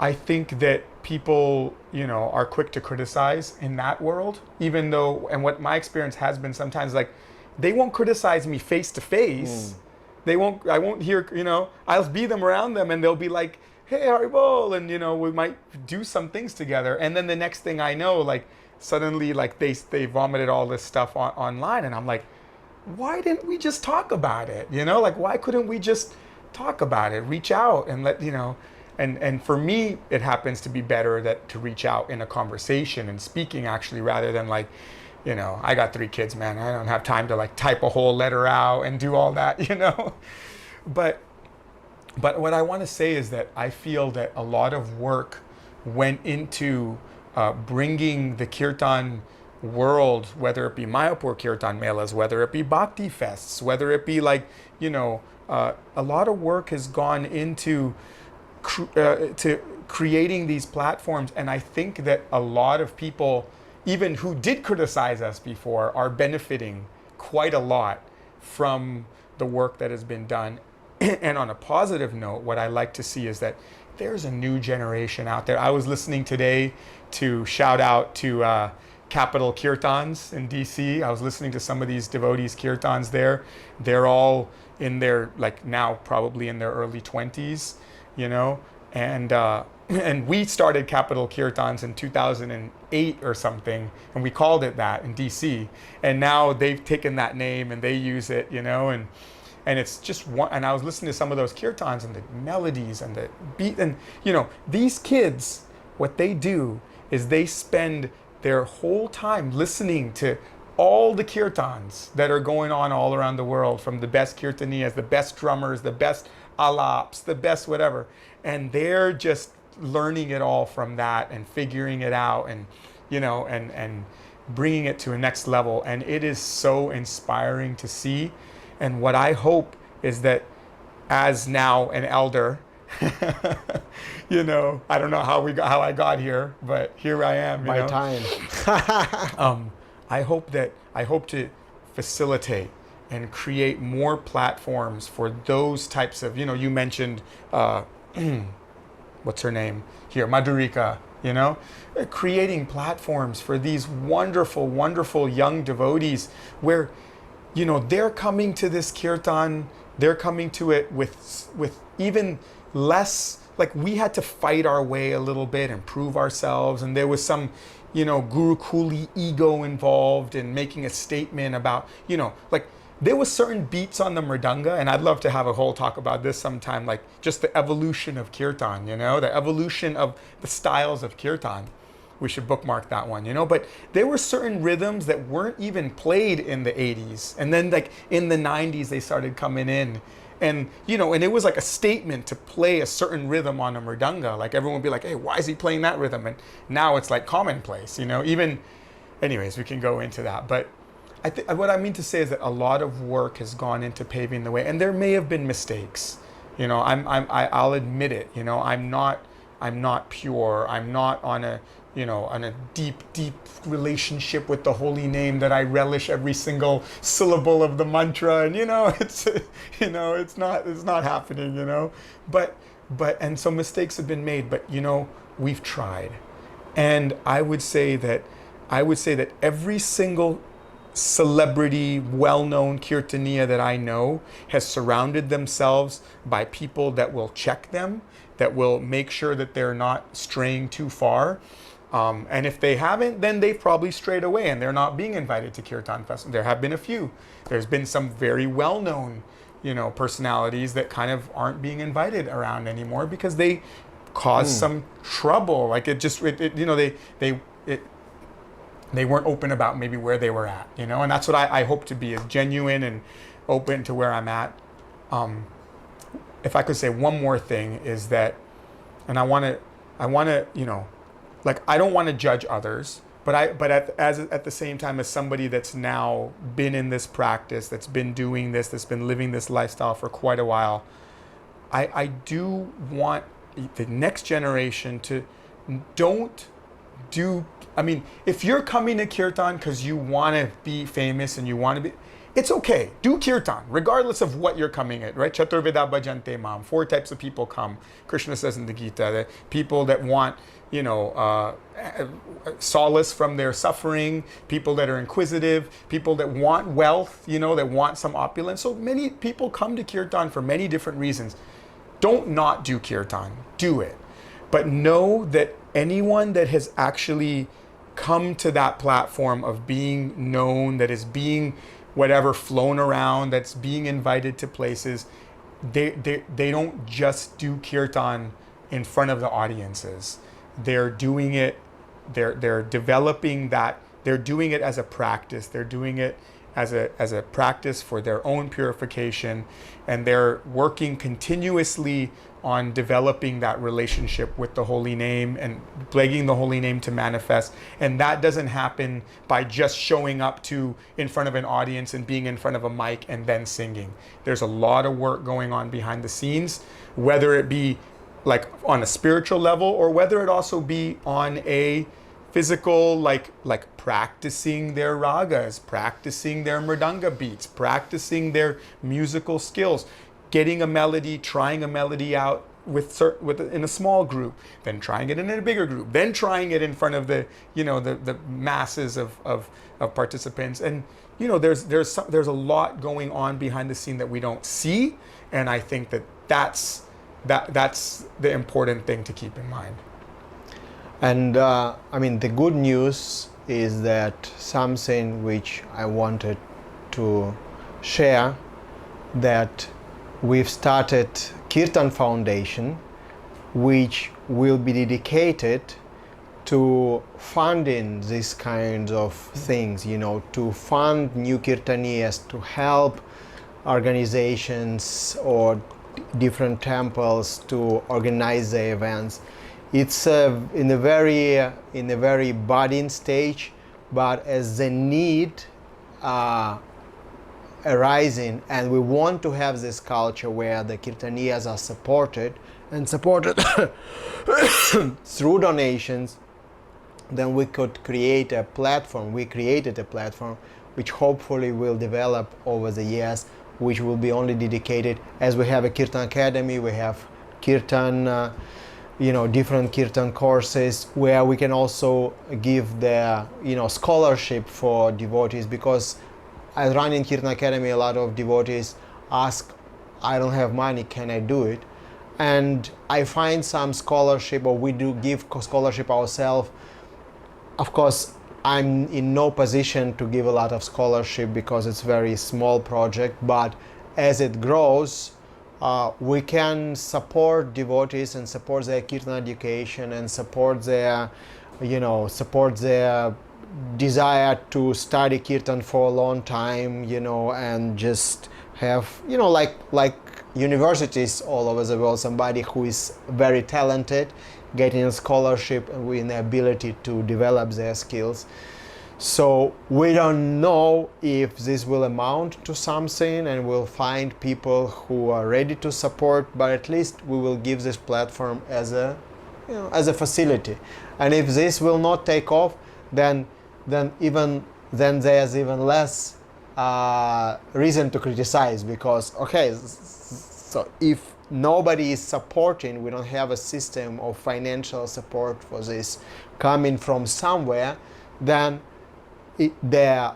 Speaker 1: I think that people are quick to criticize in that world, even though, and what my experience has been sometimes, like, they won't criticize me face to face. I won't hear, I'll be them around them and they'll be like, hey, Haribol, and we might do some things together. And then the next thing I know, like suddenly like they vomited all this stuff online, and I'm like, why didn't we just talk about it? Like why couldn't we just talk about it, reach out and let, and for me, it happens to be better to reach out in a conversation and speaking actually, rather than like, I got 3 kids, man. I don't have time to like type a whole letter out and do all that, But what I want to say is that I feel that a lot of work went into bringing the Kirtan world, whether it be Mayapur Kirtan Melas, whether it be Bhakti Fests, whether it be like, a lot of work has gone into to creating these platforms. And I think that a lot of people, even who did criticize us before, are benefiting quite a lot from the work that has been done. And on a positive note, what I like to see is that there's a new generation out there. I was listening today to shout out to Capital Kirtans in DC. I was listening to some of these devotees Kirtans there. They're all in their, like now probably in their early 20s, and we started Capital Kirtans in 2008 or something, and we called it that in DC. And now they've taken that name and they use it, and it's just one. And I was listening to some of those kirtans and the melodies and the beat, and these kids, what they do is they spend their whole time listening to all the kirtans that are going on all around the world, from the best Kirtaniyas, the best drummers, the best alaps, the best whatever, and they're just learning it all from that and figuring it out, and and bringing it to a next level. And it is so inspiring to see. And what I hope is that, as now an elder, I don't know how I got here, but here I am.
Speaker 2: By time.
Speaker 1: I hope to facilitate and create more platforms for those types of, you mentioned, what's her name here, Madhurika, creating platforms for these wonderful, wonderful young devotees where, they're coming to this kirtan, they're coming to it with even less, like we had to fight our way a little bit and prove ourselves, and there was some, Guru Kuli ego involved in making a statement about, like there was certain beats on the mridanga, and I'd love to have a whole talk about this sometime, like just the evolution of kirtan, the evolution of the styles of kirtan. We should bookmark that one, but there were certain rhythms that weren't even played in the 80s. And then like in the 90s, they started coming in, and, and it was like a statement to play a certain rhythm on a mridanga. Like everyone would be like, hey, why is he playing that rhythm? And now it's like commonplace, even, anyways, we can go into that. But what I mean to say is that a lot of work has gone into paving the way, and there may have been mistakes. I'll admit it. I'm not pure. I'm not on a deep relationship with the holy name that I relish every single syllable of the mantra, and it's not happening, but and so mistakes have been made, but we've tried. And I would say that every single celebrity, well-known Kirtaniya that I know has surrounded themselves by people that will check them, that will make sure that they're not straying too far. And if they haven't, then they've probably strayed away and they're not being invited to Kirtan Festival. There have been a few. There's been some very well-known, personalities that kind of aren't being invited around anymore because they caused some trouble. Like they weren't open about maybe where they were at, and that's what I hope to be, is genuine and open to where I'm at. If I could say one more thing is that, and I want to, like, I don't want to judge others, but at the same time, as somebody that's now been in this practice, that's been doing this, that's been living this lifestyle for quite a while, I do want the next generation to if you're coming to Kirtan because you want to be famous and you want to be, it's okay. Do kirtan, regardless of what you're coming at, right? Chaturveda bhajante mam. 4 types of people come. Krishna says in the Gita that people that want, solace from their suffering, people that are inquisitive, people that want wealth, that want some opulence. So many people come to kirtan for many different reasons. Don't not do kirtan. Do it. But know that anyone that has actually come to that platform of being known, that is being whatever flown around, that's being invited to places, they don't just do kirtan in front of the audiences. They're doing it, they're developing that, they're doing it as a practice. They're doing it as a practice for their own purification, and they're working continuously on developing that relationship with the holy name and begging the holy name to manifest. And that doesn't happen by just showing up in front of an audience and being in front of a mic and then singing. There's a lot of work going on behind the scenes, whether it be like on a spiritual level or whether it also be on a physical, like practicing their ragas, practicing their mridanga beats, practicing their musical skills, getting a melody, trying a melody out in a small group, then trying it in a bigger group, then trying it in front of the masses of participants. And there's a lot going on behind the scene that we don't see, and I think that's the important thing to keep in mind.
Speaker 2: And the good news is that something which I wanted to share, that we've started Kirtan Foundation, which will be dedicated to funding these kinds of things, to fund new Kirtaniyas, to help organizations or different temples to organize the events. It's in a very budding stage, but as the need arising, and we want to have this culture where the Kirtaniyas are supported through donations, then we could create a platform. We created a platform which hopefully will develop over the years, which will be only dedicated, as we have a Kirtan Academy, we have Kirtan, different Kirtan courses where we can also give the, scholarship for devotees, because I run in Kirtan Academy, a lot of devotees ask, I don't have money, can I do it? And I find some scholarship, or we do give scholarship ourselves. Of course, I'm in no position to give a lot of scholarship because it's a very small project, but as it grows, we can support devotees and support their Kirtan education and support their desire to study Kirtan for a long time, and just have, like universities all over the world, somebody who is very talented, getting a scholarship and with the ability to develop their skills. So we don't know if this will amount to something, and we'll find people who are ready to support, but at least we will give this platform as a facility. And if this will not take off, then there's even less reason to criticize, because so if nobody is supporting, we don't have a system of financial support for this coming from somewhere, then the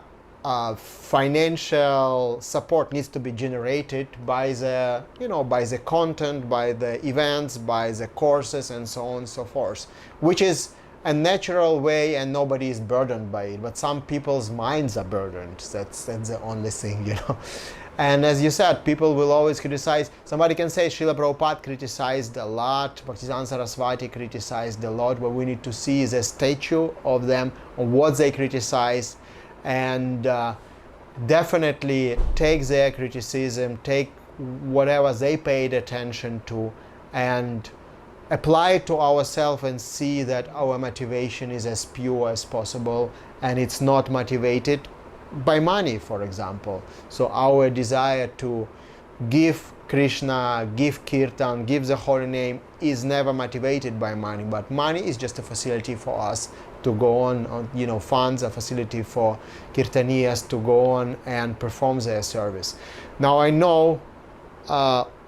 Speaker 2: financial support needs to be generated by the content, by the events, by the courses, and so on and so forth, which is a natural way, and nobody is burdened by it. But some people's minds are burdened. That's the only thing, And as you said, people will always criticize. Somebody can say Srila Prabhupada criticized a lot, Bhaktisiddhanta Saraswati criticized a lot, but we need to see the statue of them, on what they criticized, and definitely take their criticism, take whatever they paid attention to, and apply it to ourselves and see that our motivation is as pure as possible, and it's not motivated by money, for example. So our desire to give Krishna, give kirtan, give the holy name, is never motivated by money. But money is just a facility for us to go on, funds, a facility for Kirtaniyas to go on and perform their service. Now I know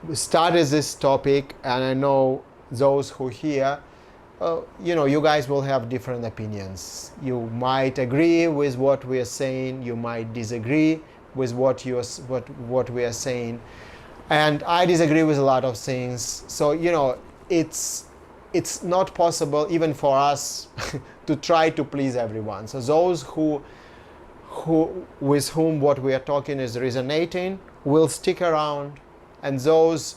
Speaker 2: we started this topic, and I know those who hear, you guys will have different opinions. You might agree with what we are saying, you might disagree with what we are saying, and I disagree with a lot of things. So it's not possible even for us to try to please everyone. So those who with whom what we are talking is resonating will stick around, and those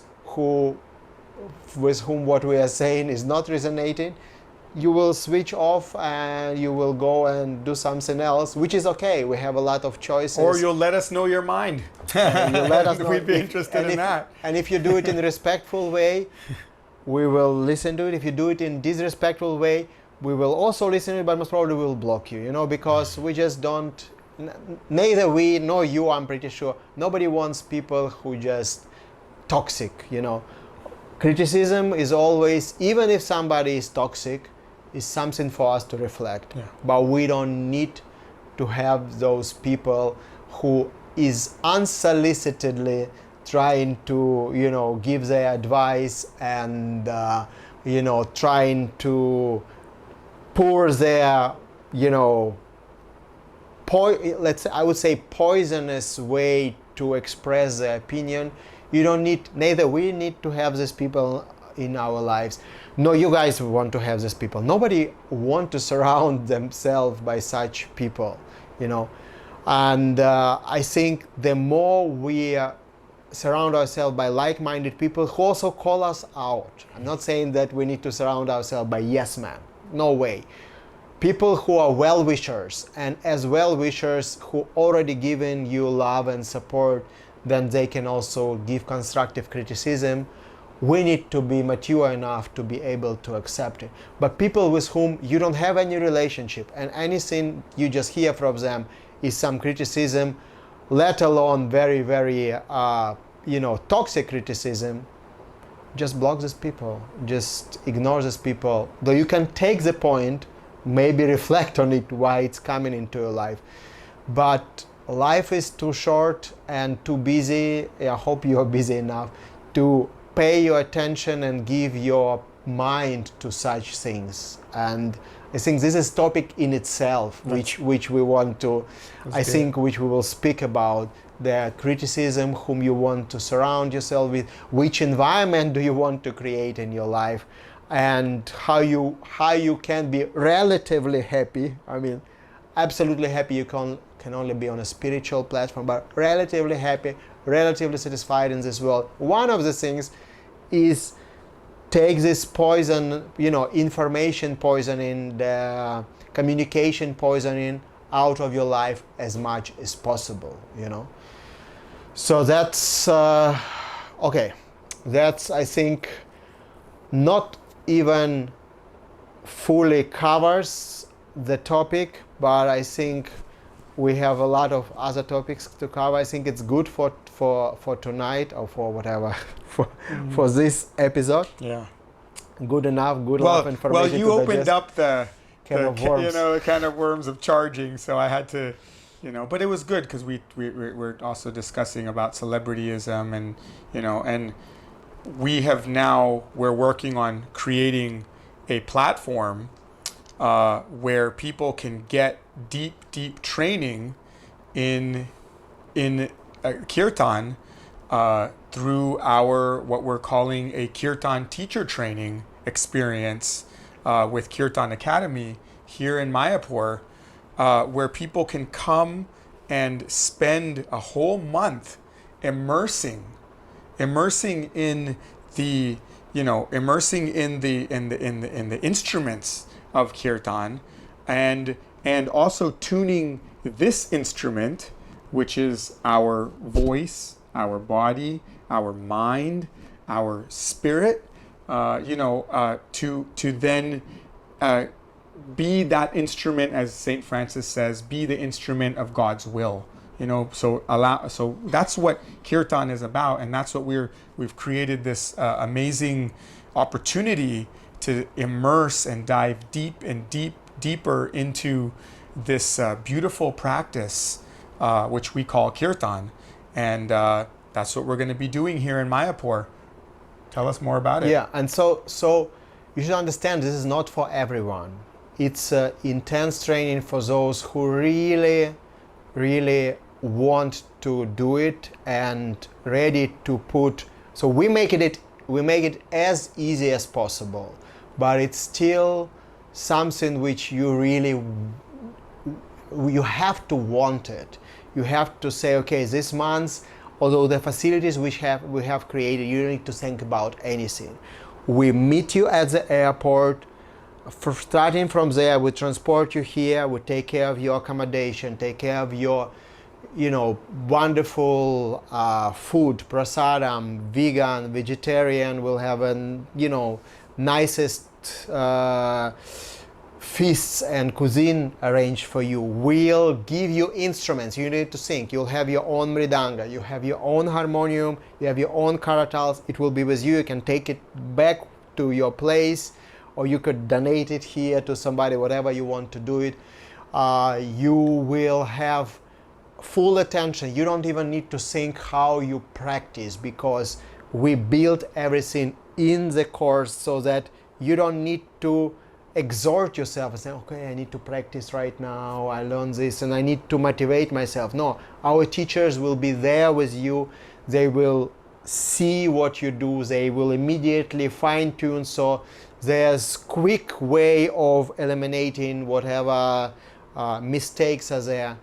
Speaker 2: with whom what we are saying is not resonating, you will switch off and you will go and do something else, which is okay. We have a lot of choices.
Speaker 1: Or you'll let us know your mind.
Speaker 2: You'll let us know.
Speaker 1: We'd be interested in that.
Speaker 2: And if you do it in a respectful way, we will listen to it. If you do it in disrespectful way, we will also listen to it, but most probably we will block you, because we just don't, neither we nor you, I'm pretty sure, nobody wants people who just toxic, Criticism is always, even if somebody is toxic, is something for us to reflect.
Speaker 1: Yeah.
Speaker 2: But we don't need to have those people who is unsolicitedly trying to, give their advice and, trying to pour their, I would say poisonous way to express their opinion. Neither we need to have these people in our lives. No, you guys want to have these people. Nobody want to surround themselves by such people, And I think the more we surround ourselves by like-minded people who also call us out. I'm not saying that we need to surround ourselves by yes men. No way. People who are well-wishers, and as well-wishers who already given you love and support, then they can also give constructive criticism. We need to be mature enough to be able to accept it. But people with whom you don't have any relationship and anything you just hear from them is some criticism, let alone very, very, toxic criticism, just block these people, just ignore these people. Though you can take the point, maybe reflect on it, why it's coming into your life. But life is too short and too busy. I hope you are busy enough to pay your attention and give your mind to such things. And I think this is topic in itself, which we want to, which we will speak about. The criticism, whom you want to surround yourself with, which environment do you want to create in your life, and how you can be relatively happy. I mean, absolutely happy you can only be on a spiritual platform, but relatively happy, relatively satisfied in this world. One of the things is take this poison, information poisoning, the communication poisoning out of your life as much as possible, So that's, okay. That's, I think, not even fully covers the topic, but I think we have a lot of other topics to cover. I think it's good for tonight or for whatever, for this episode.
Speaker 1: Yeah.
Speaker 2: Good enough information.
Speaker 1: Well, you opened up the
Speaker 2: can of worms.
Speaker 1: The kind of worms of charging, so I had to, but it was good because we're also discussing about celebrityism and, and we're working on creating a platform where people can get deep training in Kirtan through our what we're calling a Kirtan teacher training experience with Kirtan Academy here in Mayapur, where people can come and spend a whole month immersing in the instruments of Kirtan, and also tuning this instrument, which is our voice, our body, our mind, our spirit, to then be that instrument, as St. Francis says, be the instrument of God's will, So that's what Kirtan is about, and that's what we've created this amazing opportunity to immerse and dive deeper into this beautiful practice, which we call Kirtan, and that's what we're going to be doing here in Mayapur. Tell us more about it.
Speaker 2: Yeah, and so you should understand this is not for everyone. It's intense training for those who really, really want to do it and ready to put. So we make it as easy as possible, but it's still something which you have to want it. You have to say, okay, this month, although the facilities we have created, you don't need to think about anything. We meet you at the airport. Starting from there, we transport you here. We take care of your accommodation, take care of your, wonderful food, prasadam, vegan, vegetarian. We'll have nicest feasts and cuisine arranged for you. We'll give you instruments. You need to sing. You'll have your own mridanga. You have your own harmonium. You have your own karatals. It will be with you. You can take it back to your place, or you could donate it here to somebody, whatever you want to do it. You will have full attention. You don't even need to think how you practice, because we built everything in the course so that you don't need to exhort yourself and say, okay, I need to practice right now, I learned this and I need to motivate myself. No, our teachers will be there with you. They will see what you do. They will immediately fine tune. So there's quick way of eliminating whatever mistakes are there.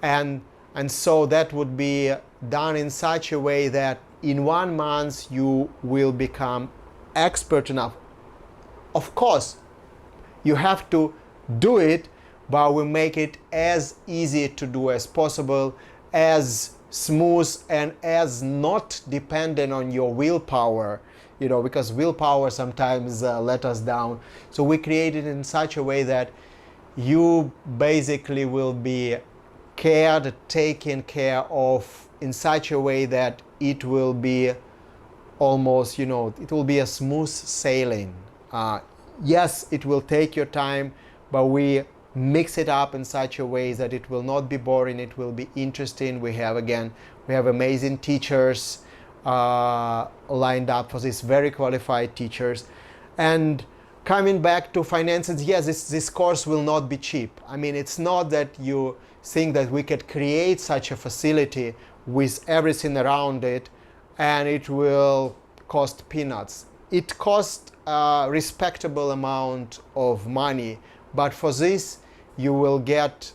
Speaker 2: And so that would be done in such a way that in 1 month you will become expert enough. Of course, you have to do it, but we make it as easy to do as possible, as smooth and as not dependent on your willpower, because willpower sometimes let us down. So we create it in such a way that you basically will be taken care of in such a way that it will be almost, it will be a smooth sailing. Yes, it will take your time, but we mix it up in such a way that it will not be boring, it will be interesting. We have amazing teachers lined up for this, very qualified teachers. And coming back to finances, yes, this course will not be cheap. I mean, it's not that you think that we could create such a facility with everything around it and it will cost peanuts. It costs a respectable amount of money, but for this you will get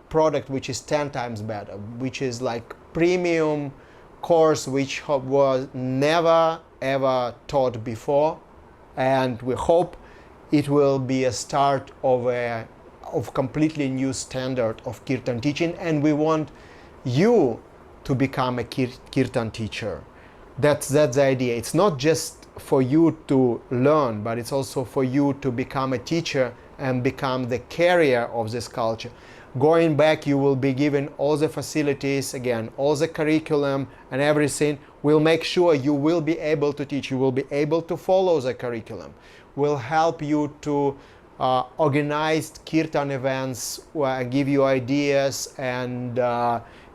Speaker 2: product which is 10 times better, which is like premium course which was never ever taught before, and we hope it will be a start of completely new standard of Kirtan teaching, and we want you to become a Kirtan teacher. That's the idea. It's not just for you to learn, but it's also for you to become a teacher and become the carrier of this culture. Going back, you will be given all the facilities, again, all the curriculum and everything. We'll make sure you will be able to teach, you will be able to follow the curriculum. We'll help you to organize Kirtan events, give you ideas and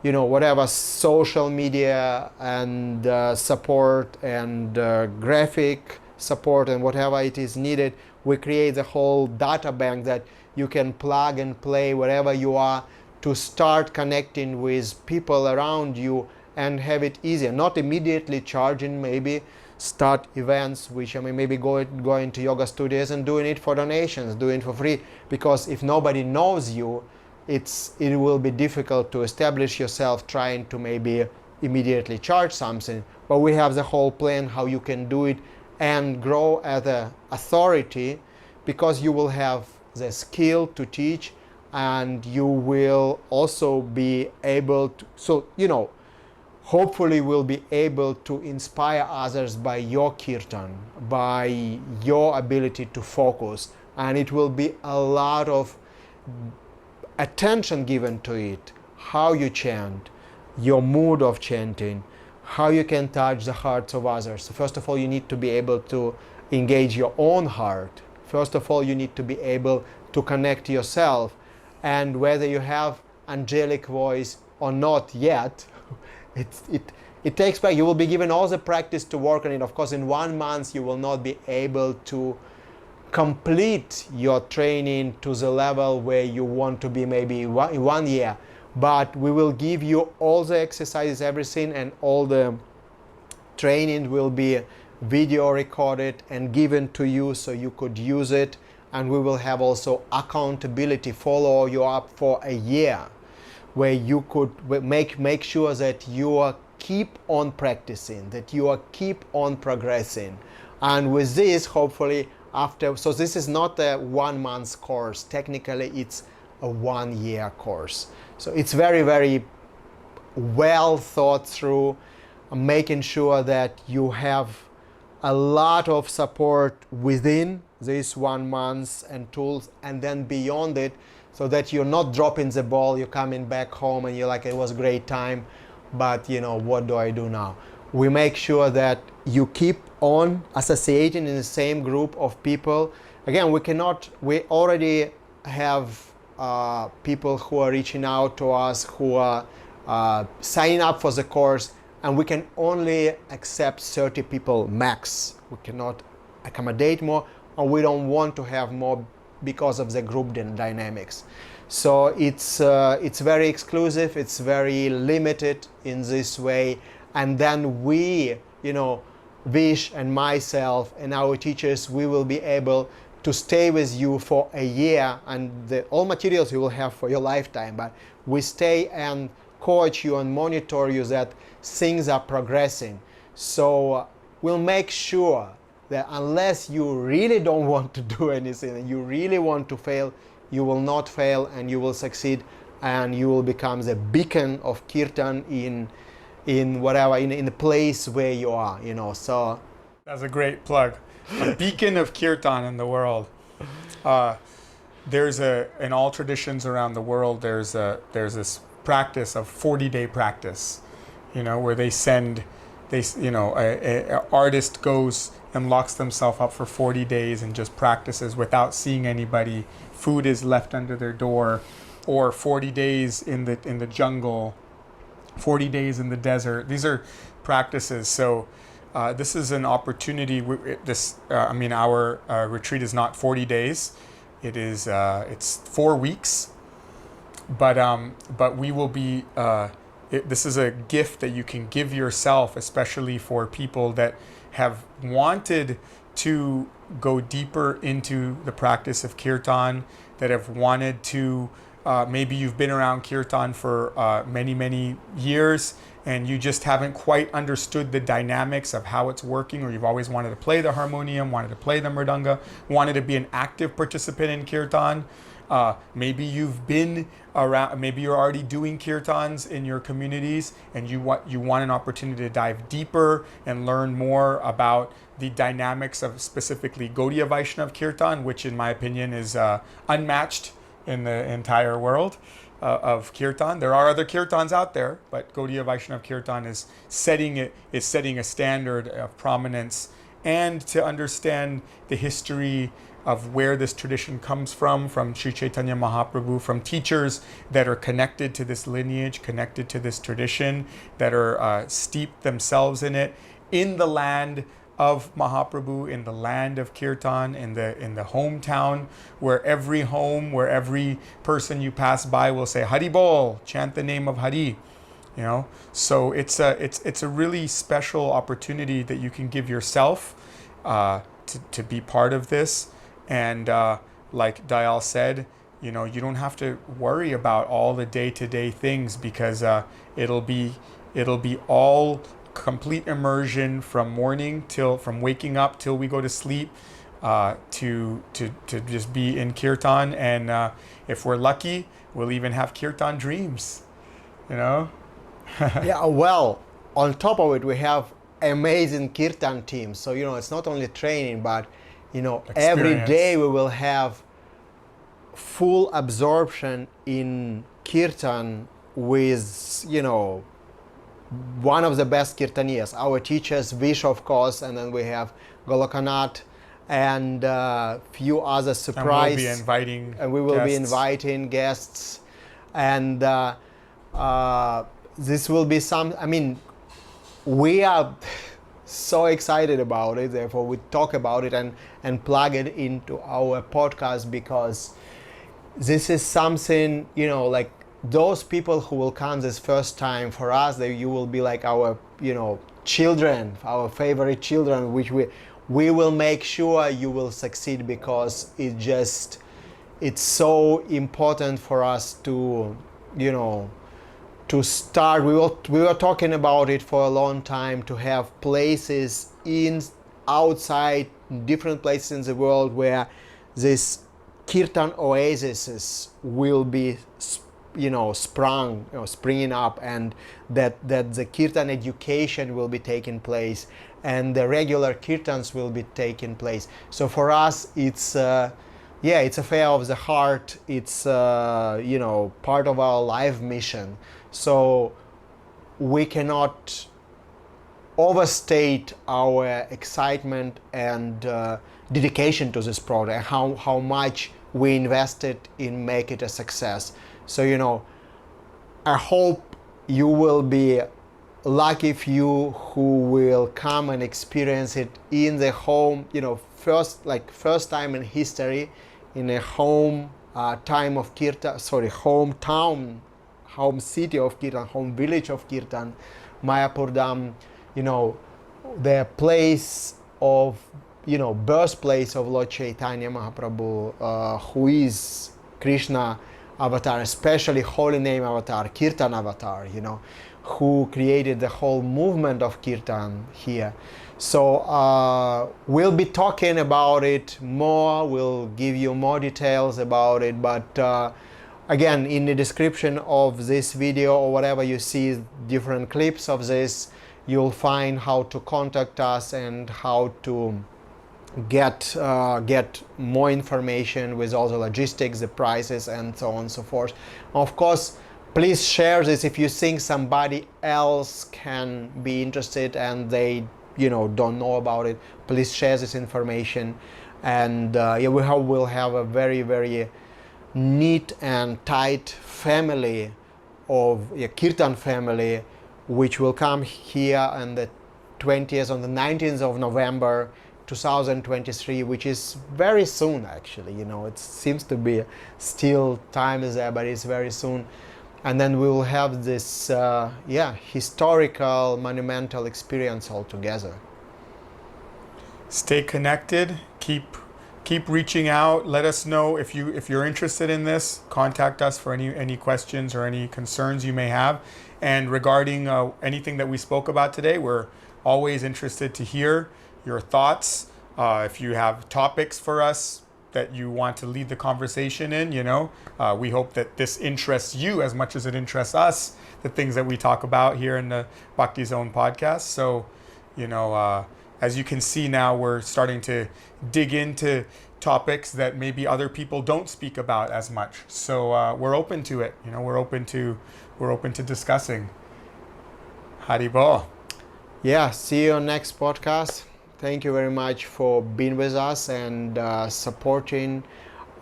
Speaker 2: whatever social media and support and graphic support and whatever it is needed. We create the whole data bank that you can plug and play wherever you are to start connecting with people around you and have it easier. Not immediately charging, maybe start events which maybe going to yoga studios and doing it for donations, doing it for free, because if nobody knows you, it will be difficult to establish yourself trying to maybe immediately charge something. But we have the whole plan how you can do it and grow as an authority, because you will have the skill to teach and you will also be able to, hopefully will be able to inspire others by your kirtan, by your ability to focus, and it will be a lot of attention given to it. how you chant, your mood of chanting, how you can touch the hearts of others. So first of all, you need to be able to engage your own heart. First of all, you need to be able to connect yourself. And whether you have angelic voice or not yet, it takes practice. You will be given all the practice to work on it. Of course, in 1 month, you will not be able to complete your training to the level where you want to be maybe in 1 year. But we will give you all the exercises, everything, and all the training will be video recorded and given to you so you could use it. And we will have also accountability, follow you up for a year, where you could make sure that you are keep on practicing, that you are keep on progressing. And with this, hopefully, so this is not a 1 month course. Technically, it's a 1 year course. So it's very, very well thought through, making sure that you have a lot of support within this 1 month and tools, and then beyond it, so that you're not dropping the ball, you're coming back home and you're like, it was a great time, but what do I do now? We make sure that you keep on associating in the same group of people. Again, we already have people who are reaching out to us, who are signing up for the course, and we can only accept 30 people max. We cannot accommodate more, and we don't want to have more because of the group dynamics. So it's very exclusive, it's very limited in this way, and then we, Vish and myself and our teachers, we will be able to stay with you for a year, and all materials you will have for your lifetime, but we stay and coach you and monitor you that things are progressing. So we'll make sure that unless you really don't want to do anything and you really want to fail, you will not fail and you will succeed, and you will become the beacon of Kirtan in whatever, in the place where you are, so.
Speaker 1: That's a great plug. A beacon of Kirtan in the world. There's in all traditions around the world, there's this practice of 40-day practice, where a artist goes and locks themselves up for 40 days and just practices without seeing anybody. Food is left under their door, or 40 days in the jungle, 40 days in the desert. These are practices. So this is an opportunity. Our retreat is not 40 days. It's 4 weeks. But we will be. This is a gift that you can give yourself, especially for people that have wanted to go deeper into the practice of Kirtan, that have wanted to. Maybe you've been around Kirtan for many years, and you just haven't quite understood the dynamics of how it's working, or you've always wanted to play the harmonium, wanted to play the mridanga, wanted to be an active participant in Kirtan. Maybe you've been around, maybe you're already doing Kirtans in your communities, and you want an opportunity to dive deeper and learn more about the dynamics of specifically Gaudiya Vaishnav Kirtan, which in my opinion is unmatched in the entire world of Kirtan. There are other Kirtans out there, but Gaudiya Vaishnav Kirtan is setting a standard of prominence, and to understand the history of where this tradition comes from Sri Chaitanya Mahaprabhu, from teachers that are connected to this lineage, connected to this tradition, that are steeped themselves in it, in the land of Mahaprabhu, in the land of Kirtan, in the hometown, where every person you pass by will say Hari Bol, chant the name of Hari. So it's a really special opportunity that you can give yourself to be part of this. And like Dayal said, you don't have to worry about all the day-to-day things, because it'll be all complete immersion from waking up till we go to sleep, to just be in Kirtan. And if we're lucky, we'll even have Kirtan dreams,
Speaker 2: Yeah, well, on top of it, we have amazing Kirtan teams. So, it's not only training, but, every day we will have full absorption in Kirtan with, one of the best Kirtaniyas, our teachers, Vish, of course, and then we have Golokanat and few other surprise.
Speaker 1: And we will be inviting
Speaker 2: guests. And this will be we are so excited about it, therefore we talk about it and plug it into our podcast, because this is something, like those people who will come this first time, for us, you will be like our, children, our favorite children, which we will make sure you will succeed, because it's so important for us to, to start. We were talking about it for a long time, to have places outside, different places in the world where this Kirtan oases will be springing up, and that the Kirtan education will be taking place, and the regular Kirtans will be taking place. So for us, it's it's affair of the heart. It's part of our life mission. So we cannot overstate our excitement and dedication to this project, how much we invested in make it a success. So I hope you will be lucky few who will come and experience it in the home, first time in history, in a home time of Kirtan, hometown, home city of Kirtan, home village of Kirtan, Mayapurdam, the place of, birthplace of Lord Chaitanya Mahaprabhu, who is Krishna avatar, especially holy name avatar, Kirtan avatar, who created the whole movement of Kirtan here. So we'll be talking about it more, we'll give you more details about it, but again, in the description of this video or whatever you see different clips of this, you'll find how to contact us and how to get more information with all the logistics, the prices, and so on and so forth. Of course, please share this if you think somebody else can be interested and they don't know about it. Please share this information, and we hope we'll have a very, very neat and tight family of Kirtan family, which will come here on the 20th, on the 19th of November 2023, which is very soon actually. It seems to be still time is there, but it's very soon. And then we will have this historical, monumental experience all together.
Speaker 1: Stay connected, keep reaching out. Let us know if you're interested in this. Contact us for any questions or any concerns you may have. And regarding anything that we spoke about today, we're always interested to hear your thoughts. If you have topics for us that you want to lead the conversation in, we hope that this interests you as much as it interests us, the things that we talk about here in the Bhakti Zone podcast. So, as you can see now, we're starting to dig into topics that maybe other people don't speak about as much. So we're open to it. We're open to discussing. Haribol.
Speaker 2: Yeah. See you on next podcast. Thank you very much for being with us and supporting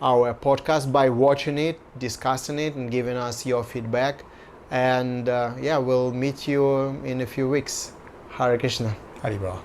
Speaker 2: our podcast by watching it, discussing it, and giving us your feedback. And we'll meet you in a few weeks. Hare Krishna.
Speaker 1: Haribol.